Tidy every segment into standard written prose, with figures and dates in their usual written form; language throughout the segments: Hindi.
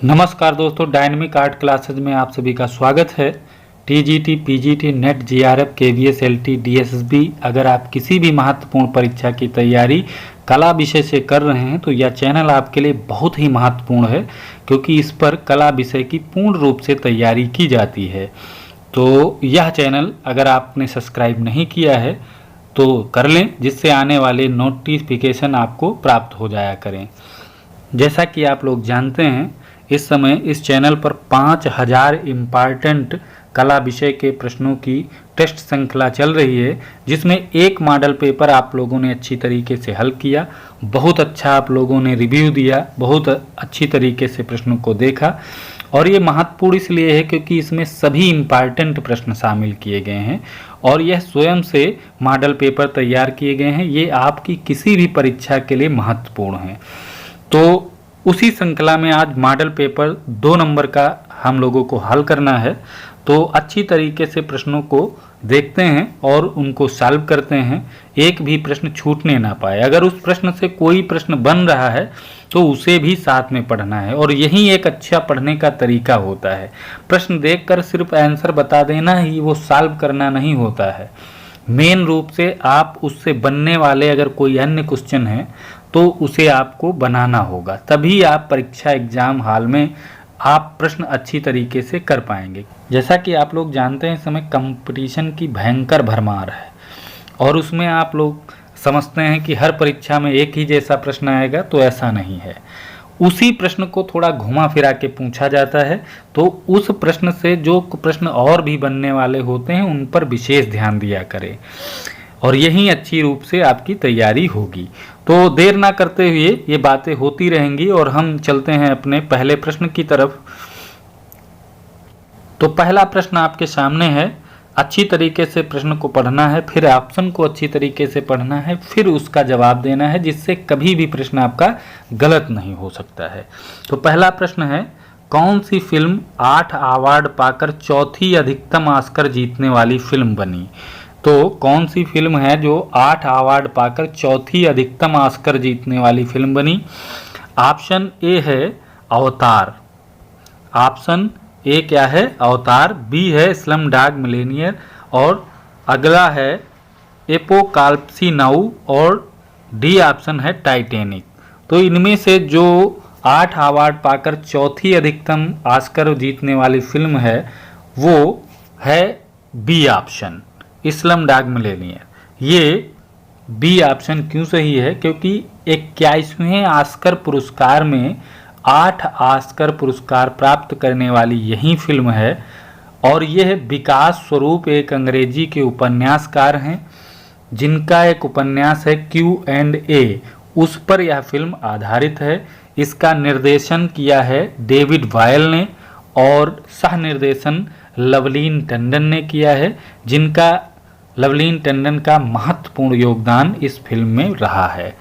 नमस्कार दोस्तों, डायनेमिक आर्ट क्लासेज में आप सभी का स्वागत है। TGT, PGT, net, GRF, KVS, LT, DSSB अगर आप किसी भी महत्वपूर्ण परीक्षा की तैयारी कला विषय से कर रहे हैं तो यह चैनल आपके लिए बहुत ही महत्वपूर्ण है, क्योंकि इस पर कला विषय की पूर्ण रूप से तैयारी की जाती है। तो यह चैनल अगर आपने सब्सक्राइब नहीं किया है तो कर लें, जिससे आने वाले नोटिफिकेशन आपको प्राप्त हो जाया करें। जैसा कि आप लोग जानते हैं, इस समय इस चैनल पर 5000 इम्पॉर्टेंट कला विषय के प्रश्नों की टेस्ट श्रृंखला चल रही है, जिसमें एक मॉडल पेपर आप लोगों ने अच्छी तरीके से हल किया, बहुत अच्छा आप लोगों ने रिव्यू दिया, बहुत अच्छी तरीके से प्रश्नों को देखा। और ये महत्वपूर्ण इसलिए है क्योंकि इसमें सभी इम्पॉर्टेंट प्रश्न शामिल किए गए हैं और यह स्वयं से मॉडल पेपर तैयार किए गए हैं। ये आपकी किसी भी परीक्षा के लिए महत्वपूर्ण है। तो उसी श्रृंखला में आज मॉडल पेपर 2 नंबर का हम लोगों को हल करना है। तो अच्छी तरीके से प्रश्नों को देखते हैं और उनको सॉल्व करते हैं, एक भी प्रश्न छूटने ना पाए। अगर उस प्रश्न से कोई प्रश्न बन रहा है तो उसे भी साथ में पढ़ना है, और यही एक अच्छा पढ़ने का तरीका होता है। प्रश्न देखकर सिर्फ आंसर बता देना ही वो सॉल्व करना नहीं होता है। मेन रूप से आप उससे बनने वाले अगर कोई अन्य क्वेश्चन है तो उसे आपको बनाना होगा, तभी आप परीक्षा एग्जाम हॉल में आप प्रश्न अच्छी तरीके से कर पाएंगे। जैसा कि आप लोग जानते हैं, इस समय कंपटीशन की भयंकर भरमार है और उसमें आप लोग समझते हैं कि हर परीक्षा में एक ही जैसा प्रश्न आएगा, तो ऐसा नहीं है। उसी प्रश्न को थोड़ा घुमा फिरा के पूछा जाता है, तो उस प्रश्न से जो प्रश्न और भी बनने वाले होते हैं उन पर विशेष ध्यान दिया करें, और यही अच्छी रूप से आपकी तैयारी होगी। तो देर ना करते हुए ये बातें होती रहेंगी और हम चलते हैं अपने पहले प्रश्न की तरफ। तो पहला प्रश्न आपके सामने है। अच्छी तरीके से प्रश्न को पढ़ना है, फिर ऑप्शन को अच्छी तरीके से पढ़ना है, फिर उसका जवाब देना है, जिससे कभी भी प्रश्न आपका गलत नहीं हो सकता है। तो पहला प्रश्न है, कौन सी फिल्म 8 अवार्ड पाकर चौथी अधिकतम ऑस्कर जीतने वाली फिल्म बनी? तो कौन सी फिल्म है जो 8 अवार्ड पाकर चौथी अधिकतम ऑस्कर जीतने वाली फिल्म बनी? ऑप्शन ए है अवतार। ऑप्शन ए क्या है? अवतार। बी है स्लमडॉग मिलियनेयर, और अगला है एपोकालिप्सी नाउ, और डी ऑप्शन है टाइटैनिक। तो इनमें से जो 8 अवार्ड पाकर चौथी अधिकतम ऑस्कर जीतने वाली फिल्म है वो है बी ऑप्शन, स्लमडॉग मिलियनेयर। ये बी ऑप्शन क्यों सही है? क्योंकि 21वें ऑस्कर पुरस्कार में 8 ऑस्कर पुरस्कार प्राप्त करने वाली यही फिल्म है, और यह विकास स्वरूप एक अंग्रेजी के उपन्यासकार हैं, जिनका एक उपन्यास है Q&A, उस पर यह फिल्म आधारित है। इसका निर्देशन किया है डेविड वायल ने और सह निर्देशन लवलीन टंडन ने किया है, जिनका लवलीन टंडन का महत्वपूर्ण योगदान इस फिल्म में रहा है।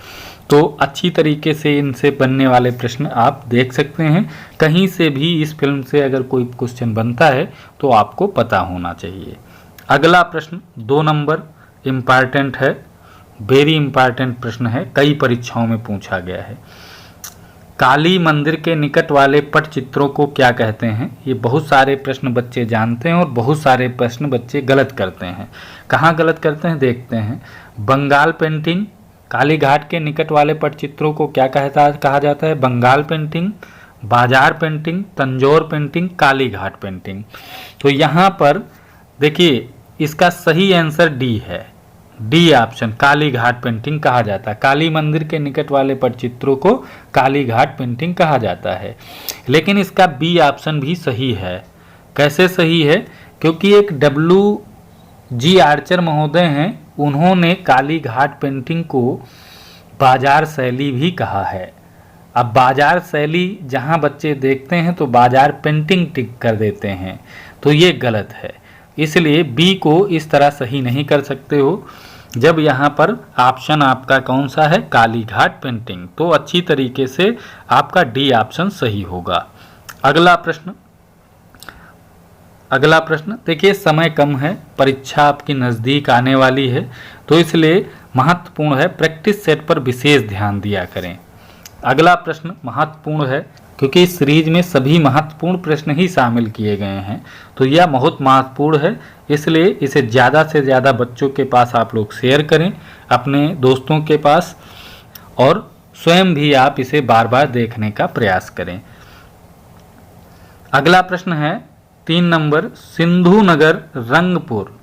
तो अच्छी तरीके से इनसे बनने वाले प्रश्न आप देख सकते हैं। कहीं से भी इस फिल्म से अगर कोई क्वेश्चन बनता है तो आपको पता होना चाहिए। अगला प्रश्न 2 नंबर इम्पॉर्टेंट है, वेरी इम्पॉर्टेंट प्रश्न है, कई परीक्षाओं में पूछा गया है। काली मंदिर के निकट वाले पटचित्रों को क्या कहते हैं? ये बहुत सारे प्रश्न बच्चे जानते हैं और बहुत सारे प्रश्न बच्चे गलत करते हैं। कहाँ गलत करते हैं देखते हैं। बंगाल पेंटिंग, काली घाट के निकट वाले पटचित्रों को क्या कहा जाता है? बंगाल पेंटिंग, बाजार painting, Tanjore painting, Kali Ghat painting. तो यहाँ पर देखिए, इसका सही आंसर डी है, D option, Kali Ghat painting कहा जाता है। काली मंदिर के निकट वाले पटचित्रों को काली घाट पेंटिंग कहा जाता है। लेकिन इसका बी ऑप्शन भी सही है। कैसे सही है? क्योंकि एक WG आर्चर महोदय हैं, उन्होंने काली घाट पेंटिंग को बाजार शैली भी कहा है। अब बाजार शैली जहां बच्चे देखते हैं तो बाजार पेंटिंग टिक कर देते हैं, तो ये गलत है। इसलिए बी को इस तरह सही नहीं कर सकते हो, जब यहाँ पर ऑप्शन आपका कौन सा है? काली घाट पेंटिंग। तो अच्छी तरीके से आपका डी ऑप्शन सही होगा। अगला प्रश्न देखिए, समय कम है, परीक्षा आपकी नज़दीक आने वाली है, तो इसलिए महत्वपूर्ण है प्रैक्टिस सेट पर विशेष ध्यान दिया करें। अगला प्रश्न महत्वपूर्ण है, क्योंकि इस सीरीज में सभी महत्वपूर्ण प्रश्न ही शामिल किए गए हैं, तो यह बहुत महत्वपूर्ण है। इसलिए इसे ज़्यादा से ज़्यादा बच्चों के पास आप लोग शेयर करें, अपने दोस्तों के पास, और स्वयं भी आप इसे बार बार देखने का प्रयास करें। अगला प्रश्न है 3 नंबर, सिंधु नगर रंगपुर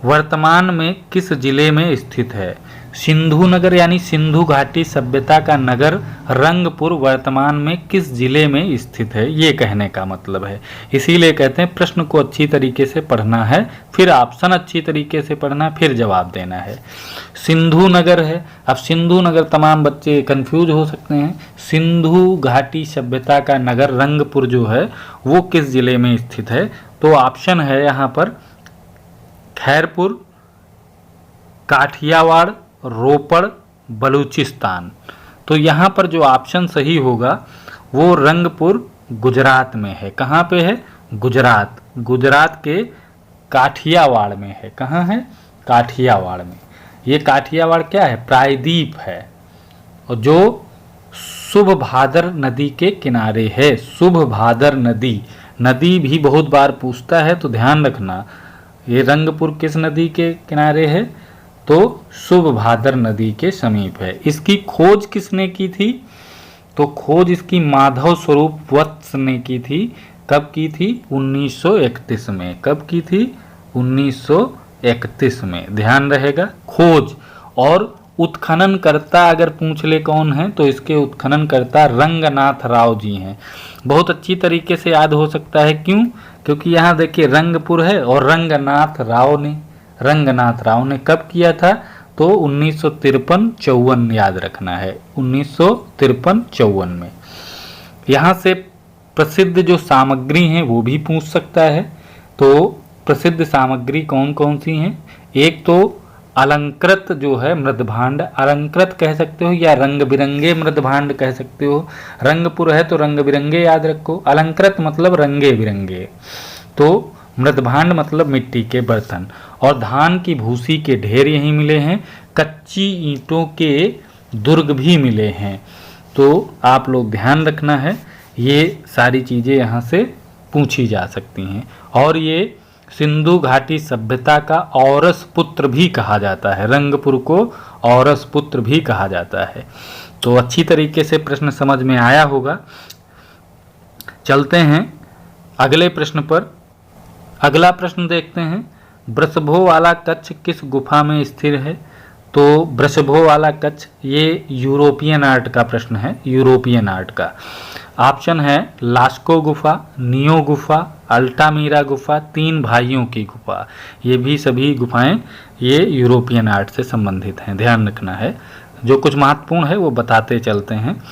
वर्तमान में किस जिले में स्थित है? सिंधु नगर यानी सिंधु घाटी सभ्यता का नगर रंगपुर वर्तमान में किस जिले में स्थित है, ये कहने का मतलब है। इसीलिए कहते हैं प्रश्न को अच्छी तरीके से पढ़ना है, फिर ऑप्शन अच्छी तरीके से पढ़ना, फिर जवाब देना है। सिंधु नगर है, अब सिंधु नगर तमाम बच्चे कंफ्यूज हो सकते हैं। सिंधु घाटी सभ्यता का नगर रंगपुर जो है वो किस जिले में स्थित है? तो ऑप्शन है यहाँ पर खैरपुर, काठियावाड़, रोपड़, बलूचिस्तान। तो यहाँ पर जो ऑप्शन सही होगा वो रंगपुर गुजरात में है। कहाँ पे है? गुजरात। गुजरात के काठियावाड़ में है। कहाँ है? काठियावाड़ में। ये काठियावाड़ क्या है? प्रायद्वीप है, और जो शुभभादर नदी के किनारे है। शुभभादर नदी, नदी भी बहुत बार पूछता है, तो ध्यान रखना ये रंगपुर किस नदी के किनारे है? तो शुभभादर नदी के समीप है। इसकी खोज किसने की थी? तो खोज इसकी माधव स्वरूप वत्स ने की थी। कब की थी? 1931 में। कब की थी? 1931 में। ध्यान रहेगा। खोज और उत्खननकर्ता अगर पूछ ले कौन है, तो इसके उत्खननकर्ता रंगनाथ राव जी हैं। बहुत अच्छी तरीके से याद हो सकता है। क्यों? क्योंकि यहाँ देखिए रंगपुर है और रंगनाथ राव ने कब किया था? तो 1953-54 याद रखना है। 1953-54 में। यहाँ से प्रसिद्ध जो सामग्री हैं वो भी पूछ सकता है। तो प्रसिद्ध सामग्री कौन कौन सी हैं? एक तो अलंकृत जो है मृदभांड, अलंकृत कह सकते हो या रंग बिरंगे मृदभांड कह सकते हो। रंगपुर है तो रंग बिरंगे याद रखो, अलंकृत मतलब रंगे बिरंगे, तो मृदभांड मतलब मिट्टी के बर्तन। और धान की भूसी के ढेर यहीं मिले हैं। कच्ची ईंटों के दुर्ग भी मिले हैं। तो आप लोग ध्यान रखना है, ये सारी चीज़ें यहाँ से पूछी जा सकती हैं। और ये सिंधु घाटी सभ्यता का औरस पुत्र भी कहा जाता है। रंगपुर को औरस पुत्र भी कहा जाता है। तो अच्छी तरीके से प्रश्न समझ में आया होगा। चलते हैं अगले प्रश्न पर। अगला प्रश्न देखते हैं, वृषभों वाला कच्छ किस गुफा में स्थिर है? तो वृषभों वाला कच्छ ये यूरोपियन आर्ट का प्रश्न है, यूरोपियन आर्ट का। ऑप्शन है लास्को गुफा, नियो गुफा, अल्टामीरा गुफा, तीन भाइयों की गुफा। ये भी सभी गुफाएं ये यूरोपियन आर्ट से संबंधित हैं, ध्यान रखना है। जो कुछ महत्वपूर्ण है वो बताते चलते हैं।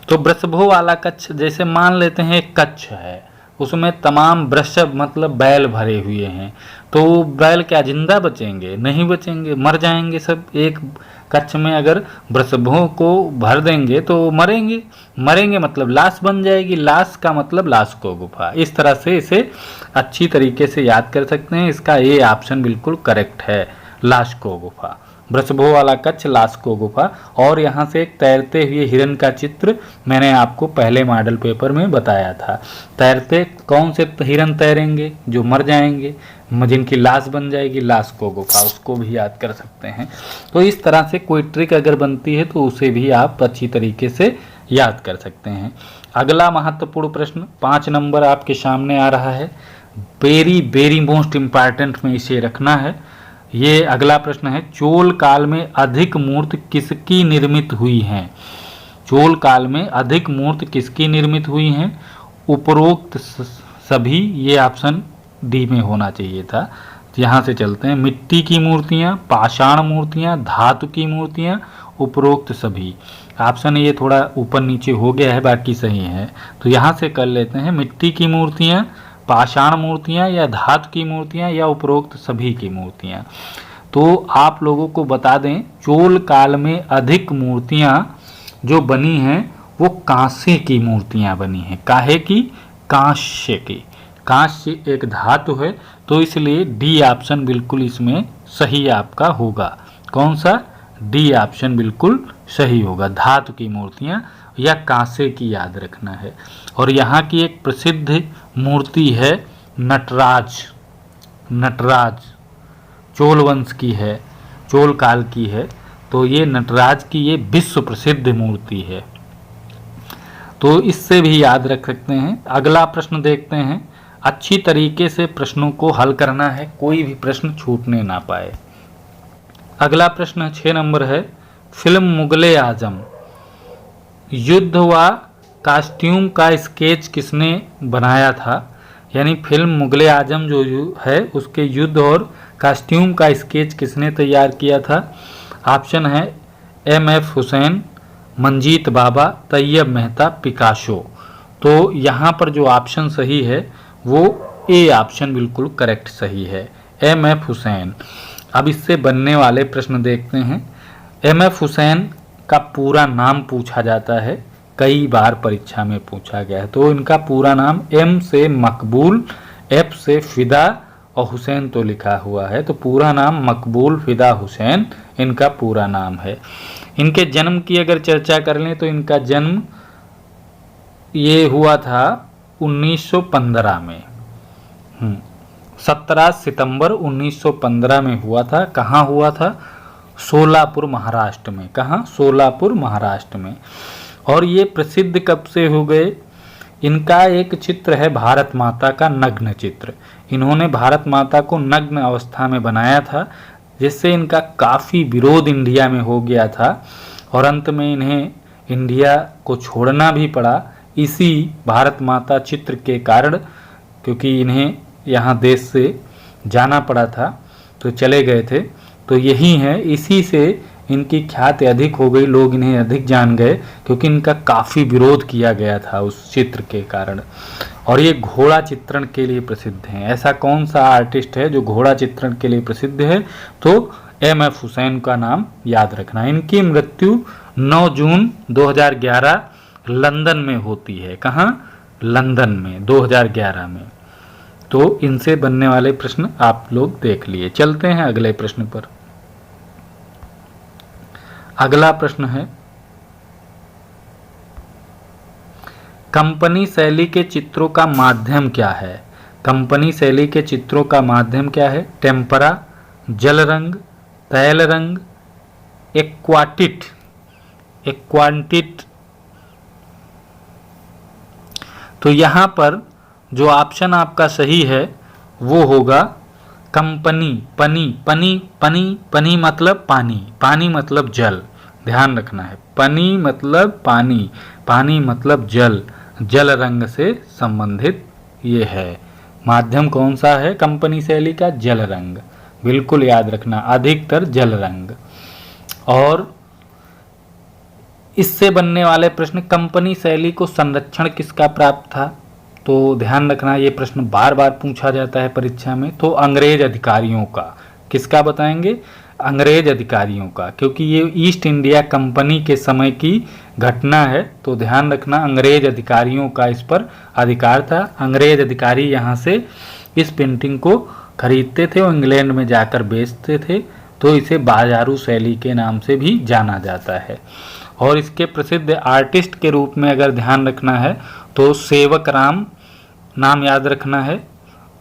तो वृषभों वाला कच्छ, जैसे मान लेते हैं एक कच्छ है, उसमें तमाम वृषभ मतलब बैल भरे हुए हैं, तो बैल क्या जिंदा बचेंगे? नहीं बचेंगे, मर जाएंगे सब। एक कच्छ में अगर वृषभों को भर देंगे तो मरेंगे मतलब लाश बन जाएगी। लाश का मतलब लास्को गुफा। इस तरह से इसे अच्छी तरीके से याद कर सकते हैं। इसका ये ऑप्शन बिल्कुल करेक्ट है, लास्को गुफा। वृषभों वाला कच्छ, लास्को गुफा। और यहाँ से एक तैरते हुए हिरन का चित्र मैंने आपको पहले मॉडल पेपर में बताया था। तैरते कौन से हिरन तैरेंगे? जो मर जाएंगे, जिनकी लाश बन जाएगी, लास्को गुफा, उसको भी याद कर सकते हैं। तो इस तरह से कोई ट्रिक अगर बनती है तो उसे भी आप अच्छी तरीके से याद कर सकते हैं। अगला महत्वपूर्ण प्रश्न 5 नंबर आपके सामने आ रहा है। वेरी मोस्ट इम्पॉर्टेंट में इसे रखना है। ये अगला प्रश्न है, चोल काल में अधिक मूर्ति किसकी निर्मित हुई हैं? चोल काल में अधिक मूर्ति किसकी निर्मित हुई हैं? उपरोक्त सभी, ये ऑप्शन डी में होना चाहिए था। यहाँ से चलते हैं, मिट्टी की मूर्तियाँ, पाषाण मूर्तियाँ, धातु की मूर्तियाँ, उपरोक्त सभी। ऑप्शन ये थोड़ा ऊपर नीचे हो गया है, बाकी सही है। तो यहाँ से कर लेते हैं, मिट्टी की मूर्तियाँ, पाषाण मूर्तियाँ, या धातु की मूर्तियाँ, या उपरोक्त सभी की मूर्तियाँ। तो आप लोगों को बता दें, चोल काल में अधिक मूर्तियाँ जो बनी हैं वो कांसे की मूर्तियाँ बनी हैं। काहे की? कांस्य की। कांस्य एक धातु है, तो इसलिए डी ऑप्शन बिल्कुल इसमें सही आपका होगा। कौन सा? डी ऑप्शन बिल्कुल सही होगा। धातु की मूर्तियाँ या कांसे की याद रखना है। और यहाँ की एक प्रसिद्ध मूर्ति है नटराज। नटराज चोल वंश की है, चोल काल की है, तो ये नटराज की ये विश्व प्रसिद्ध मूर्ति है, तो इससे भी याद रख सकते हैं। अगला प्रश्न देखते हैं। अच्छी तरीके से प्रश्नों को हल करना है, कोई भी प्रश्न छूटने ना पाए। अगला प्रश्न 6 नंबर है, फिल्म मुगले आजम युद्ध व कॉस्ट्यूम का स्केच किसने बनाया था? यानी फिल्म मुगले आजम जो है उसके युद्ध और कॉस्ट्यूम का स्केच किसने तैयार किया था? ऑप्शन है M.F. हुसैन, मंजीत बाबा, तैयब मेहता, पिकासो। तो यहाँ पर जो ऑप्शन सही है वो ए ऑप्शन बिल्कुल करेक्ट सही है, M.F. हुसैन। अब इससे बनने वाले प्रश्न देखते हैं। M.F. हुसैन का पूरा नाम पूछा जाता है, कई बार परीक्षा में पूछा गया है। तो इनका पूरा नाम M से मकबूल, F से फिदा और हुसैन तो लिखा हुआ है, तो पूरा नाम मकबूल फिदा हुसैन इनका पूरा नाम है। इनके जन्म की अगर चर्चा कर लें तो इनका जन्म ये हुआ था 1915 में, 17 सितंबर 1915 में हुआ था। कहाँ हुआ था? सोलापुर महाराष्ट्र में। कहाँ? सोलापुर महाराष्ट्र में। और ये प्रसिद्ध कब से हो गए? इनका एक चित्र है भारत माता का नग्न चित्र। इन्होंने भारत माता को नग्न अवस्था में बनाया था, जिससे इनका काफ़ी विरोध इंडिया में हो गया था और अंत में इन्हें इंडिया को छोड़ना भी पड़ा इसी भारत माता चित्र के कारण, क्योंकि इन्हें यहाँ देश से जाना पड़ा था तो चले गए थे। तो यही है, इसी से इनकी ख्याति अधिक हो गई, लोग इन्हें अधिक जान गए क्योंकि इनका काफ़ी विरोध किया गया था उस चित्र के कारण। और ये घोड़ा चित्रण के लिए प्रसिद्ध हैं। ऐसा कौन सा आर्टिस्ट है जो घोड़ा चित्रण के लिए प्रसिद्ध है? तो M.F. हुसैन का नाम याद रखना। इनकी मृत्यु 9 जून 2011 लंदन में होती है। कहाँ? लंदन में 2011 में। तो इनसे बनने वाले प्रश्न आप लोग देख लिए। चलते हैं अगले प्रश्न पर। अगला प्रश्न है, कंपनी शैली के चित्रों का माध्यम क्या है? कंपनी शैली के चित्रों का माध्यम क्या है? टेम्परा, जल रंग, तैल रंग, एक्वाटिट। तो यहाँ पर जो ऑप्शन आपका सही है वो होगा कंपनी। पनी मतलब पानी, पानी मतलब जल, ध्यान रखना है। पनी मतलब पानी, पानी मतलब जल, जल रंग से संबंधित ये है। माध्यम कौन सा है कंपनी शैली का? जल रंग, बिल्कुल याद रखना, अधिकतर जल रंग। और इससे बनने वाले प्रश्न, कंपनी शैली को संरक्षण किसका प्राप्त था? तो ध्यान रखना, ये प्रश्न बार बार पूछा जाता है परीक्षा में। तो अंग्रेज अधिकारियों का। किसका बताएंगे? अंग्रेज अधिकारियों का, क्योंकि ये ईस्ट इंडिया कंपनी के समय की घटना है। तो ध्यान रखना, अंग्रेज अधिकारियों का इस पर अधिकार था। अंग्रेज अधिकारी यहाँ से इस पेंटिंग को खरीदते थे और इंग्लैंड में जाकर बेचते थे, तो इसे बाजारू शैली के नाम से भी जाना जाता है। और इसके प्रसिद्ध आर्टिस्ट के रूप में अगर ध्यान रखना है तो सेवक राम नाम याद रखना है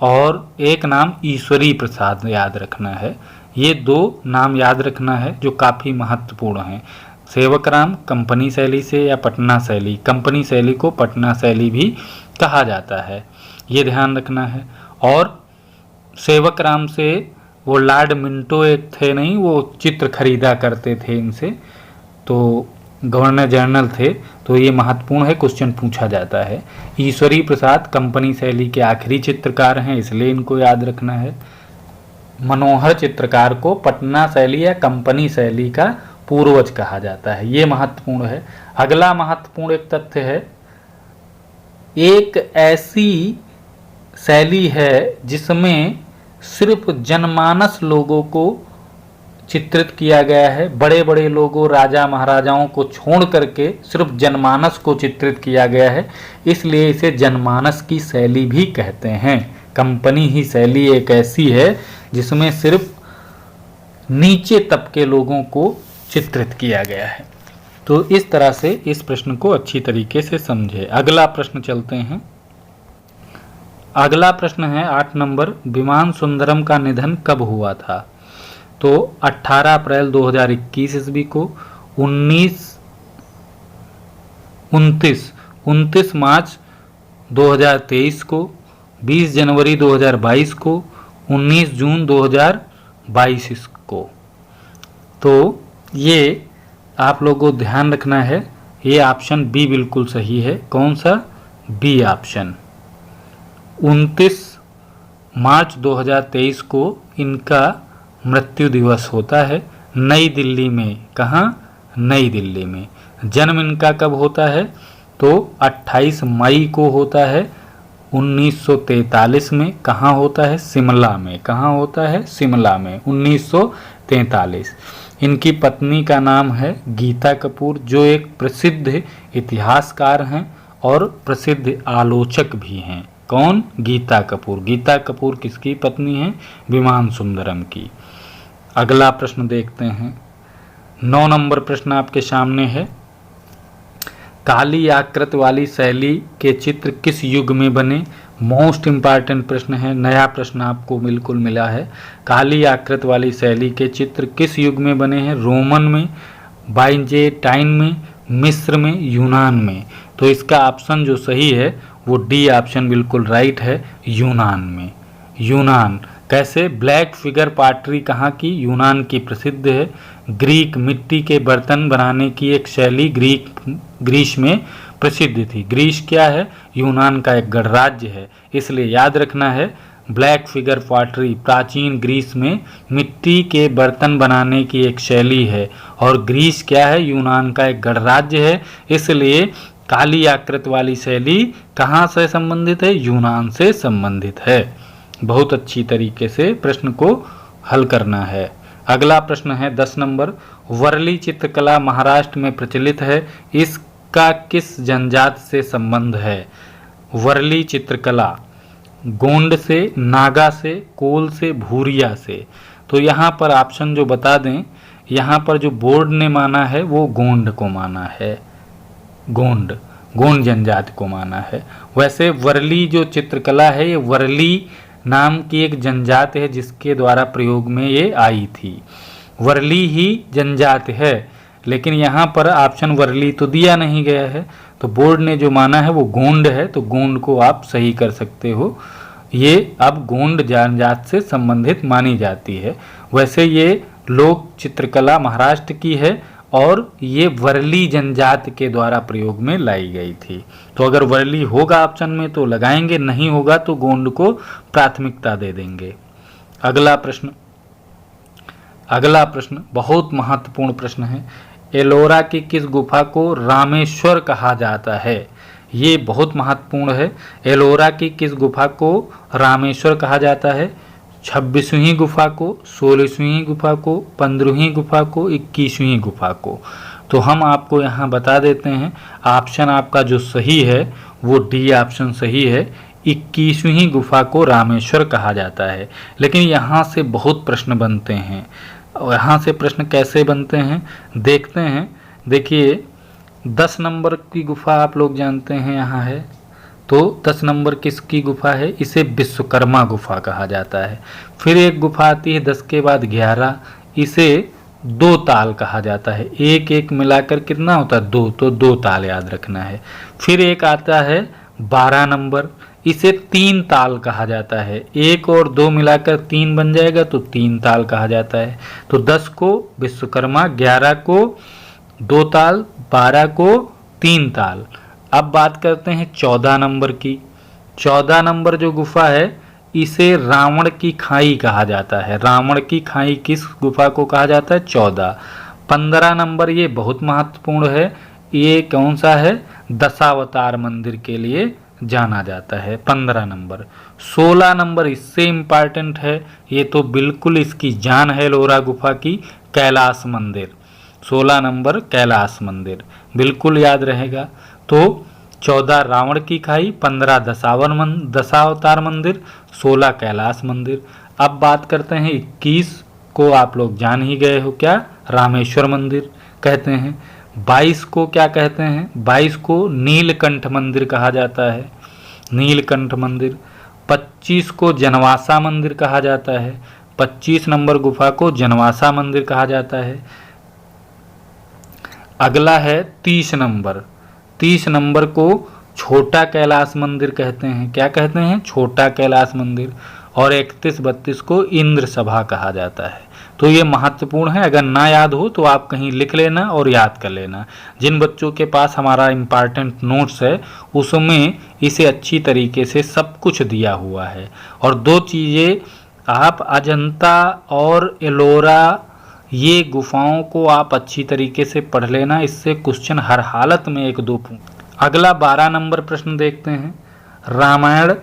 और एक नाम ईश्वरी प्रसाद याद रखना है। ये दो नाम याद रखना है जो काफ़ी महत्वपूर्ण हैं। सेवक राम कंपनी शैली से या पटना शैली, कंपनी शैली को पटना शैली भी कहा जाता है, ये ध्यान रखना है। और सेवक राम से वो लॉर्ड मिंटो एक थे नहीं, वो चित्र खरीदा करते थे इनसे, तो गवर्नर जनरल थे, तो ये महत्वपूर्ण है, क्वेश्चन पूछा जाता है। ईश्वरी प्रसाद कंपनी शैली के आखिरी चित्रकार हैं, इसलिए इनको याद रखना है। मनोहर चित्रकार को पटना शैली या कंपनी शैली का पूर्वज कहा जाता है, ये महत्वपूर्ण है। अगला महत्वपूर्ण एक तथ्य है, एक ऐसी शैली है जिसमें सिर्फ जनमानस लोगों को चित्रित किया गया है। बड़े बड़े लोगों, राजा महाराजाओं को छोड़ करके सिर्फ जनमानस को चित्रित किया गया है, इसलिए इसे जनमानस की शैली भी कहते हैं। कंपनी ही शैली एक ऐसी है जिसमें सिर्फ नीचे तबके लोगों को चित्रित किया गया है। तो इस तरह से इस प्रश्न को अच्छी तरीके से समझे। अगला प्रश्न चलते हैं। अगला प्रश्न है 8 नंबर, विमान सुंदरम का निधन कब हुआ था? तो 18 अप्रैल 2021 ईस्वी को, 29 मार्च 2023 को, 20 जनवरी 2022 को, 19 जून 2022 को। तो ये आप लोगों को ध्यान रखना है, ये ऑप्शन बी बिल्कुल सही है। कौन सा? B option. 29 मार्च 2023 को इनका मृत्यु दिवस होता है नई दिल्ली में। कहाँ? नई दिल्ली में। जन्म इनका कब होता है? तो 28 मई को होता है 1943 में। कहाँ होता है? शिमला में। कहाँ होता है? शिमला में, 1943। इनकी पत्नी का नाम है गीता कपूर, जो एक प्रसिद्ध इतिहासकार हैं और प्रसिद्ध आलोचक भी हैं। कौन? गीता कपूर। गीता कपूर किसकी पत्नी है? विमान सुंदरम की। अगला प्रश्न देखते हैं। 9 नंबर प्रश्न आपके सामने है। काली आकृति वाली शैली के चित्र किस युग में बने? मोस्ट इम्पॉर्टेंट प्रश्न है, नया प्रश्न आपको बिल्कुल मिला है। काली आकृति वाली शैली के चित्र किस युग में बने हैं? रोमन में, बाइजेंटाइन में, मिस्र में, यूनान में। तो इसका ऑप्शन जो सही है वो डी ऑप्शन बिल्कुल राइट है, यूनान में। यूनान। कैसे? ब्लैक फिगर पॉटरी कहाँ की? यूनान की प्रसिद्ध है। ग्रीक मिट्टी के बर्तन बनाने की एक शैली ग्रीस में प्रसिद्ध थी। ग्रीस क्या है? यूनान का एक गणराज्य है, इसलिए याद रखना है ब्लैक फिगर पॉटरी प्राचीन ग्रीस में मिट्टी के बर्तन बनाने की एक शैली है। और ग्रीस क्या है? यूनान का एक गणराज्य है, इसलिए काली आकृति वाली शैली कहाँ से संबंधित है? यूनान से संबंधित है। बहुत अच्छी तरीके से प्रश्न को हल करना है। अगला प्रश्न है 10 नंबर। वर्ली चित्रकला महाराष्ट्र में प्रचलित है, इसका किस जनजाति से संबंध है? वर्ली चित्रकला गोंड से, नागा से, कोल से, भूरिया से। तो यहाँ पर ऑप्शन जो बता दें, यहाँ पर जो बोर्ड ने माना है वो गोंड को माना है। गोंड जनजाति को माना है। वैसे वर्ली जो चित्रकला है ये वर्ली नाम की एक जनजाति है जिसके द्वारा प्रयोग में ये आई थी। वर्ली ही जनजाति है, लेकिन यहाँ पर ऑप्शन वर्ली तो दिया नहीं गया है, तो बोर्ड ने जो माना है वो गोंड है, तो गोंड को आप सही कर सकते हो। ये अब गोंड जनजाति से संबंधित मानी जाती है। वैसे ये लोक चित्रकला महाराष्ट्र की है और ये वर्ली जनजाति के द्वारा प्रयोग में लाई गई थी। तो अगर वर्ली होगा ऑप्शन में तो लगाएंगे, नहीं होगा तो गोंड को प्राथमिकता दे देंगे। अगला प्रश्न बहुत महत्वपूर्ण प्रश्न है। एलोरा की किस गुफा को रामेश्वर कहा जाता है? ये बहुत महत्वपूर्ण है। एलोरा की किस गुफा को रामेश्वर कहा जाता है? 26वीं गुफा को, 16वीं गुफा को, 15वीं गुफा को, 21वीं गुफा को। तो हम आपको यहाँ बता देते हैं, ऑप्शन आपका जो सही है वो डी ऑप्शन सही है। 21वीं गुफा को रामेश्वर कहा जाता है। लेकिन यहाँ से बहुत प्रश्न बनते हैं। यहाँ से प्रश्न कैसे बनते हैं देखते हैं। देखिए 10 नंबर की गुफा आप लोग जानते हैं यहाँ है, तो 10 नंबर किसकी गुफा है? इसे विश्वकर्मा गुफा कहा जाता है। फिर एक गुफा आती है 10 के बाद 11, इसे 2 ताल कहा जाता है। एक एक मिलाकर कितना होता है? 2, तो 2 ताल याद रखना है। फिर एक आता है 12 नंबर, इसे 3 ताल कहा जाता है। 1 और 2 मिलाकर 3 बन जाएगा तो 3 ताल कहा जाता है। तो 10 को विश्वकर्मा, 11 को 2 ताल, 12 को 3 ताल। अब बात करते हैं 14 नंबर की। 14 नंबर जो गुफा है इसे रावण की खाई कहा जाता है। रावण की खाई किस गुफा को कहा जाता है? 14। 15 नंबर ये बहुत महत्वपूर्ण है, ये कौन सा है? दशावतार मंदिर के लिए जाना जाता है 15 नंबर। 16 नंबर इससे इम्पॉर्टेंट है, ये तो बिल्कुल इसकी जान है एलोरा गुफा की, कैलाश मंदिर। 16 नंबर कैलाश मंदिर बिल्कुल याद रहेगा। तो 14 रावण की खाई, 15 दशावतार मंदिर, 16 कैलाश मंदिर। अब बात करते हैं 21 को आप लोग जान ही गए हो क्या? रामेश्वर मंदिर कहते हैं। 22 को क्या कहते हैं? 22 को नीलकंठ मंदिर कहा जाता है, नीलकंठ मंदिर। 25 को जनवासा मंदिर कहा जाता है, 25 नंबर गुफा को जनवासा मंदिर कहा जाता है। अगला है 30 नंबर, 30 नंबर को छोटा कैलाश मंदिर कहते हैं। क्या कहते हैं? छोटा कैलाश मंदिर। और 31-32 को इंद्र सभा कहा जाता है। तो ये महत्वपूर्ण है, अगर ना याद हो तो आप कहीं लिख लेना और याद कर लेना। जिन बच्चों के पास हमारा इम्पॉर्टेंट नोट्स है उसमें इसे अच्छी तरीके से सब कुछ दिया हुआ है। और दो चीज़ें आप अजंता और एलोरा, ये गुफाओं को आप अच्छी तरीके से पढ़ लेना, इससे क्वेश्चन हर हालत में 1-2 अगला 12 नंबर प्रश्न देखते हैं। रामायण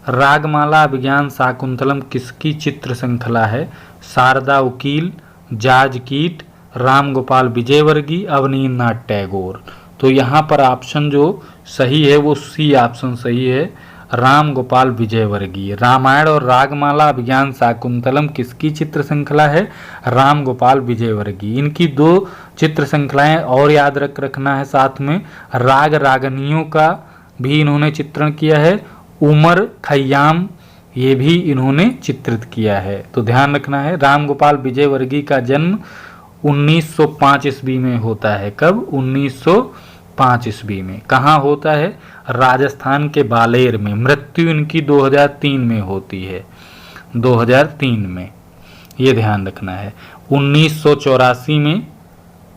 रागमाला अभिज्ञान शाकुंतलम किसकी चित्र श्रृंखला है? शारदा उकील, जार्ज कीट, राम गोपाल विजयवर्गीय, अवनींद्रनाथ टैगोर। तो यहाँ पर ऑप्शन जो सही है वो सी ऑप्शन सही है, राम गोपाल विजयवर्गीय। रामायण और रागमाला अभिज्ञान शाकुंतलम किसकी चित्र श्रृंखला है? राम गोपाल विजयवर्गीय। इनकी 2 चित्र श्रृंखलाएं और याद रखना है साथ में। राग रागनियों का भी इन्होंने चित्रण किया है, उमर खय्याम ये भी इन्होंने चित्रित किया है। तो ध्यान रखना है। राम गोपाल विजयवर्गीय का जन्म 1905 ईस्वी में होता है। कब? 1905 ईस्वी में। कहाँ होता है? राजस्थान के बालेर में। मृत्यु इनकी 2003 में होती है, 2003 में, ये ध्यान रखना है।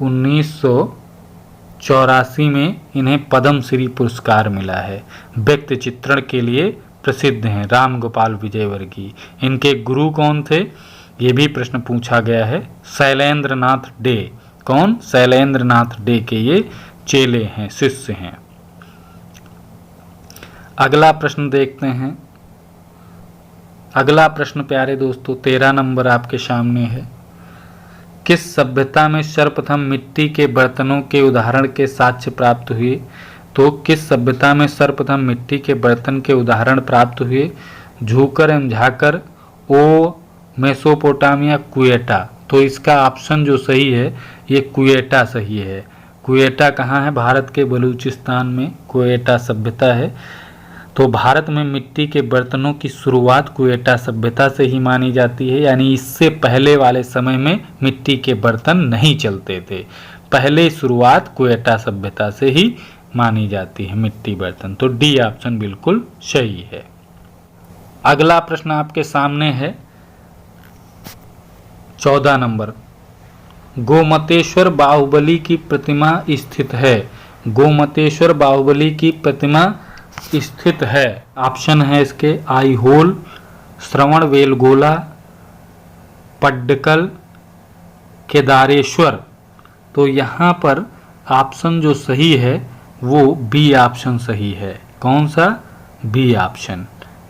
1984 में इन्हें पद्मश्री पुरस्कार मिला है। व्यक्ति चित्रण के लिए प्रसिद्ध हैं राम गोपाल विजयवर्गीय। इनके गुरु कौन थे? ये भी प्रश्न पूछा गया है। शैलेंद्र नाथ डे। कौन? शैलेंद्र नाथ डे के ये चेले हैं, शिष्य हैं। अगला प्रश्न देखते हैं। अगला प्रश्न प्यारे दोस्तों 13 नंबर आपके सामने है। किस सभ्यता में सर्वप्रथम मिट्टी के बर्तनों के उदाहरण के साक्ष्य प्राप्त हुए? तो किस सभ्यता में सर्वप्रथम मिट्टी के बर्तन के उदाहरण प्राप्त हुए? झूकर एवं झाकर, ओ मेसोपोटामिया, कुएटा। तो इसका ऑप्शन जो सही है ये कुएटा सही है। कुएटा कहाँ है? भारत के बलूचिस्तान में कुएटा सभ्यता है। तो भारत में मिट्टी के बर्तनों की शुरुआत कुएटा सभ्यता से ही मानी जाती है, यानी इससे पहले वाले समय में मिट्टी के बर्तन नहीं चलते थे। पहले शुरुआत कुएटा सभ्यता से ही मानी जाती है मिट्टी बर्तन। तो डी ऑप्शन बिल्कुल सही है। अगला प्रश्न आपके सामने है 14 नंबर। गोमतेश्वर बाहुबली की प्रतिमा स्थित है। गोमतेश्वर बाहुबली की प्रतिमा स्थित है। ऑप्शन है इसके आईहोल, श्रवणबेलगोला, पड्डकल, केदारेश्वर। तो यहाँ पर ऑप्शन जो सही है वो बी ऑप्शन सही है। कौन सा? B option.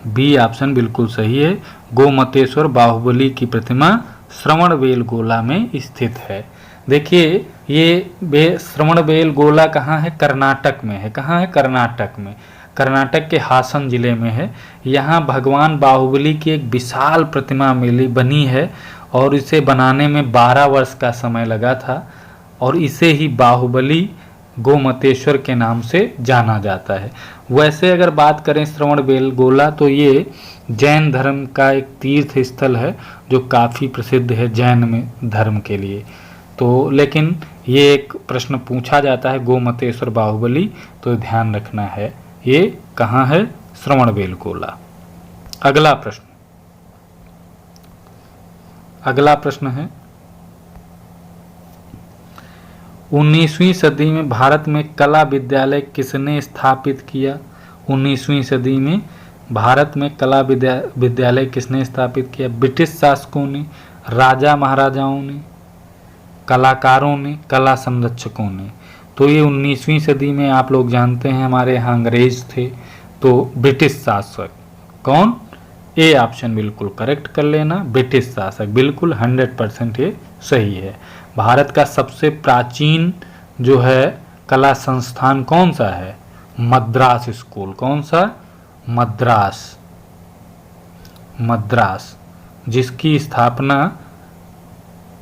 बी ऑप्शन बिल्कुल सही है। गोमतेश्वर बाहुबली की प्रतिमा श्रवणबेलगोला में स्थित है। देखिए ये श्रवणबेलगोला कहाँ है? कर्नाटक में है। कहाँ है? कर्नाटक में। कर्नाटक के हासन जिले में है। यहाँ भगवान बाहुबली की एक विशाल प्रतिमा बनी है और इसे बनाने में 12 वर्ष का समय लगा था और इसे ही बाहुबली गोमतेश्वर के नाम से जाना जाता है। वैसे अगर बात करें श्रवणबेलगोला तो ये जैन धर्म का एक तीर्थ स्थल है जो काफ़ी प्रसिद्ध है जैन में धर्म के लिए। तो लेकिन ये एक प्रश्न पूछा जाता है गोमतेश्वर बाहुबली, तो ध्यान रखना है ये कहाँ है? श्रवणबेलगोला। अगला प्रश्न है 19वीं सदी में भारत में कला विद्यालय किसने स्थापित किया? 19वीं सदी में भारत में कला विद्यालय किसने स्थापित किया? ब्रिटिश शासकों ने, राजा महाराजाओं ने, कलाकारों ने, कला संरक्षकों ने। तो ये 19वीं सदी में आप लोग जानते हैं हमारे यहाँ अंग्रेज थे, तो ब्रिटिश शासक। कौन? ए ऑप्शन बिल्कुल करेक्ट कर लेना, ब्रिटिश शासक। बिल्कुल 100% ये सही है। भारत का सबसे प्राचीन जो है कला संस्थान कौन सा है? मद्रास स्कूल। कौन सा? मद्रास, जिसकी स्थापना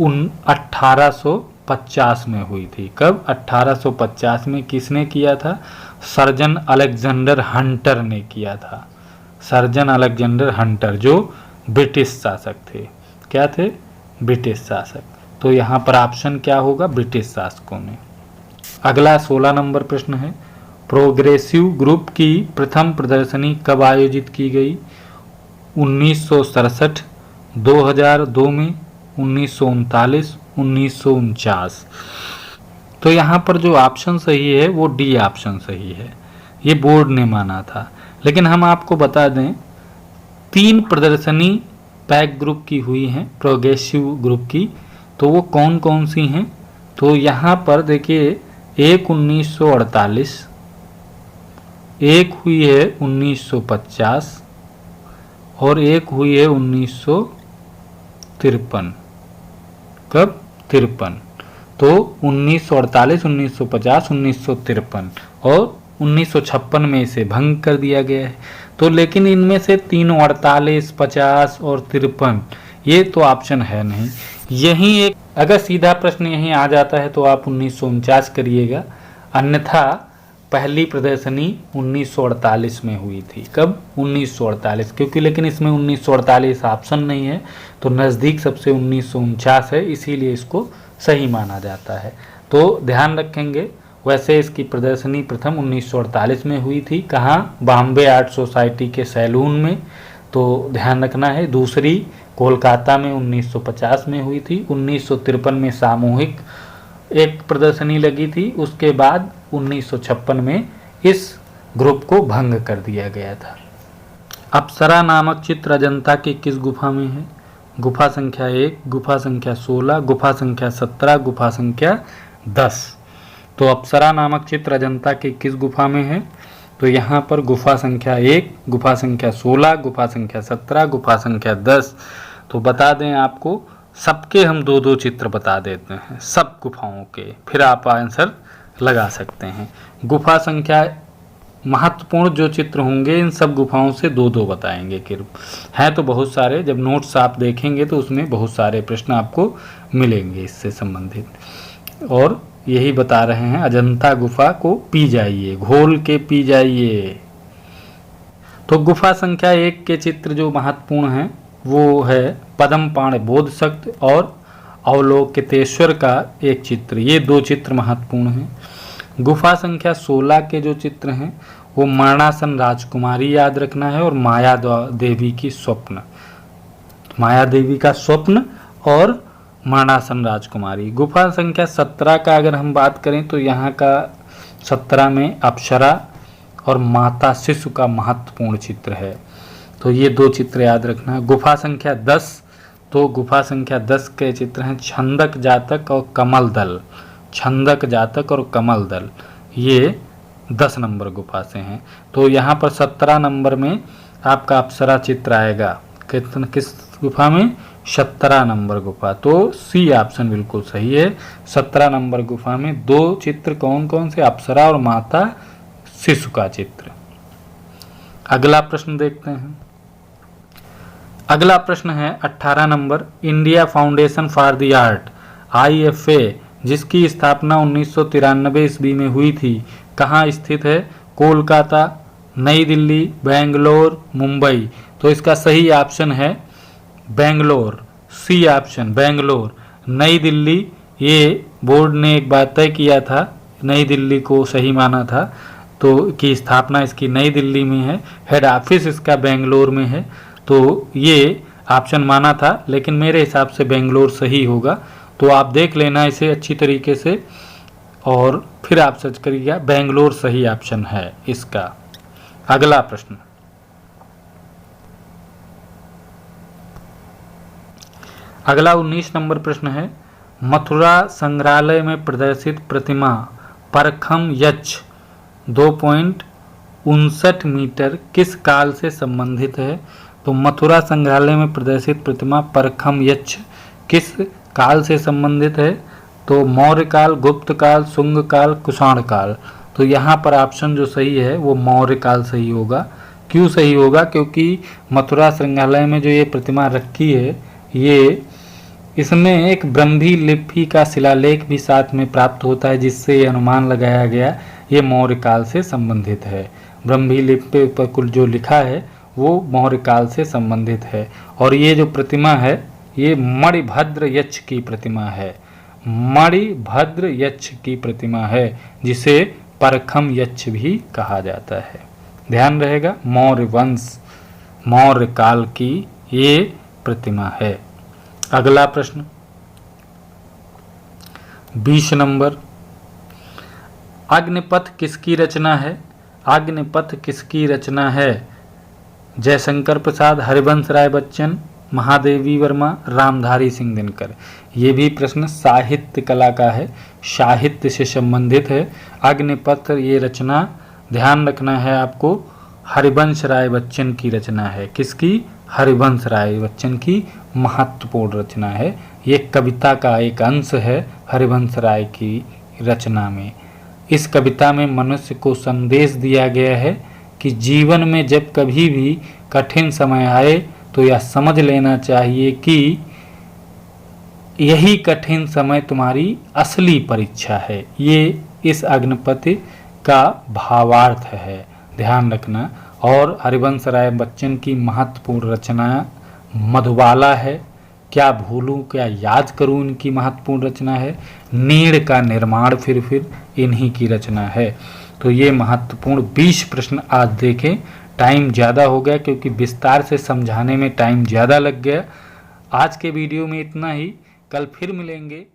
1800 1850 में हुई थी। कब? 1850 में। किसने किया था? सर्जन अलेक्जेंडर हंटर ने किया था। सर्जन अलेक्जेंडर हंटर, जो ब्रिटिश शासक थे। क्या थे? ब्रिटिश शासक। तो यहाँ पर ऑप्शन क्या होगा? ब्रिटिश शासकों ने। अगला 16 नंबर प्रश्न है, प्रोग्रेसिव ग्रुप की प्रथम प्रदर्शनी कब आयोजित की गई? 1967, 2002 में, 1939, 1949। तो यहाँ पर जो ऑप्शन सही है वो डी ऑप्शन सही है। ये बोर्ड ने माना था। लेकिन हम आपको बता दें, 3 प्रदर्शनी पैक ग्रुप की हुई हैं, प्रोग्रेसिव ग्रुप की। तो वो कौन कौन सी हैं? तो यहाँ पर देखिए, एक 1948, एक हुई है 1950 और एक हुई है 1953। कब? 53। तो 1948, 1950, 1953 और 1956 में इसे भंग कर दिया गया है। तो लेकिन इनमें से तीनों 48, 50 और 53 ये तो ऑप्शन है नहीं। यही एक अगर सीधा प्रश्न यहीं आ जाता है तो आप 1949 करिएगा, अन्यथा पहली प्रदर्शनी 1948 में हुई थी। कब? 1948। क्योंकि लेकिन इसमें 1948 ऑप्शन नहीं है, तो नज़दीक सबसे 1949 है, इसीलिए इसको सही माना जाता है। तो ध्यान रखेंगे। वैसे इसकी प्रदर्शनी प्रथम 1948 में हुई थी। कहाँ? बॉम्बे आर्ट सोसाइटी के सैलून में। तो ध्यान रखना है। दूसरी कोलकाता में 1950 में हुई थी। 1953 में सामूहिक एक प्रदर्शनी लगी थी। उसके बाद 1956 में इस ग्रुप को भंग कर दिया गया था। अप्सरा नामक चित्र अजंता की किस गुफा में है? गुफा संख्या 1, गुफा संख्या 16, गुफा संख्या 17, गुफा संख्या 10। तो अप्सरा नामक चित्र अजंता की किस गुफा में है? तो यहाँ पर गुफा संख्या 1, गुफा संख्या 16, गुफा संख्या 17, गुफा संख्या 10। तो बता दें आपको, सबके हम 2-2 चित्र बता देते हैं, सब गुफाओं के, फिर आप आंसर लगा सकते हैं। गुफा संख्या महत्वपूर्ण जो चित्र होंगे इन सब गुफाओं से 2-2 बताएंगे। हैं तो बहुत सारे, जब नोट्स आप देखेंगे तो उसमें बहुत सारे प्रश्न आपको मिलेंगे इससे संबंधित। और यही बता रहे हैं, अजंता गुफा को पी जाइए, घोल के पी जाइए। तो गुफा संख्या 1 के चित्र जो महत्वपूर्ण हैं वो है पद्मपाण बोधशक्त और अवलोकितेश्वर का एक चित्र। ये 2 चित्र महत्वपूर्ण हैं। गुफा संख्या 16 के जो चित्र हैं वो मरणासन राजकुमारी याद रखना है और माया देवी की स्वप्न, माया देवी का स्वप्न और मरणासन राजकुमारी। गुफा संख्या 17 का अगर हम बात करें तो यहाँ का 17 में अप्सरा और माता शिशु का महत्वपूर्ण चित्र है। तो ये 2 चित्र याद रखना है। गुफा संख्या 10, तो गुफा संख्या 10 के चित्र हैं छंदक जातक और कमल दल। छंदक जातक और कमल दल ये 10 नंबर गुफा से हैं। तो यहाँ पर 17 नंबर में आपका अप्सरा चित्र आएगा। किस गुफा में? 17 नंबर गुफा। तो सी ऑप्शन बिल्कुल सही है। 17 नंबर गुफा में 2 चित्र कौन कौन से? अप्सरा और माता शिशु का चित्र। अगला प्रश्न देखते हैं। अगला प्रश्न है 18 number, India foundation for the art IFA जिसकी स्थापना 1993 ईस्वी में हुई थी, कहाँ स्थित है? कोलकाता, नई दिल्ली, बेंगलोर, मुंबई। तो इसका सही ऑप्शन है बेंगलोर, सी ऑप्शन बेंगलोर। नई दिल्ली, ये बोर्ड ने एक बार तय किया था, नई दिल्ली को सही माना था, तो की स्थापना इसकी नई दिल्ली में है, हेड ऑफिस इसका बेंगलोर में है। तो ये ऑप्शन माना था, लेकिन मेरे हिसाब से बेंगलोर सही होगा। तो आप देख लेना इसे अच्छी तरीके से और फिर आप सर्च करिएगा, बेंगलोर सही ऑप्शन है इसका। अगला प्रश्न, अगला 19 नंबर प्रश्न है, मथुरा संग्रहालय में प्रदर्शित प्रतिमा परखम यक्ष 2.59 मीटर किस काल से संबंधित है? तो मथुरा संग्रहालय में प्रदर्शित प्रतिमा परखम यक्ष किस काल से संबंधित है? तो मौर्य काल, गुप्त काल, शुंग काल, कुषाण काल। तो यहाँ पर ऑप्शन जो सही है वो मौर्य काल सही होगा। क्यों सही होगा? क्योंकि मथुरा संग्रहालय में जो ये प्रतिमा रखी है ये इसमें एक ब्रह्मी लिपि का शिलालेख भी साथ में प्राप्त होता है, जिससे ये अनुमान लगाया गया ये मौर्य काल से संबंधित है। ब्रह्मी लिपि पर कुल जो लिखा है वो मौर्य काल से संबंधित है। और ये जो प्रतिमा है ये मणिभद्र यक्ष की प्रतिमा है, मणिभद्र यक्ष की प्रतिमा है, जिसे परखम यक्ष भी कहा जाता है। ध्यान रहेगा, मौर्य वंश मौर्य काल की ये प्रतिमा है। अगला प्रश्न 20 नंबर, अग्निपथ किसकी रचना है? अग्निपथ किसकी रचना है? जयशंकर प्रसाद, हरिवंश राय बच्चन, महादेवी वर्मा, रामधारी सिंह दिनकर। ये भी प्रश्न साहित्य कला का है, साहित्य से संबंधित है। अग्निपथ ये रचना ध्यान रखना है आपको, हरिवंश राय बच्चन की रचना है। किसकी? हरिवंश राय बच्चन की महत्वपूर्ण रचना है। ये कविता का एक अंश है हरिवंश राय की रचना में। इस कविता में मनुष्य को संदेश दिया गया है कि जीवन में जब कभी भी कठिन समय आए तो यह समझ लेना चाहिए कि यही कठिन समय तुम्हारी असली परीक्षा है। ये इस अग्निपथ का भावार्थ है, ध्यान रखना। और हरिवंश राय बच्चन की महत्वपूर्ण रचना मधुबाला है, क्या भूलूं क्या याद करूं इनकी महत्वपूर्ण रचना है। नीड़ का निर्माण फिर इन्हीं की रचना है। तो ये महत्वपूर्ण 20 प्रश्न आज देखें। टाइम ज़्यादा हो गया क्योंकि विस्तार से समझाने में टाइम ज़्यादा लग गया। आज के वीडियो में इतना ही, कल फिर मिलेंगे।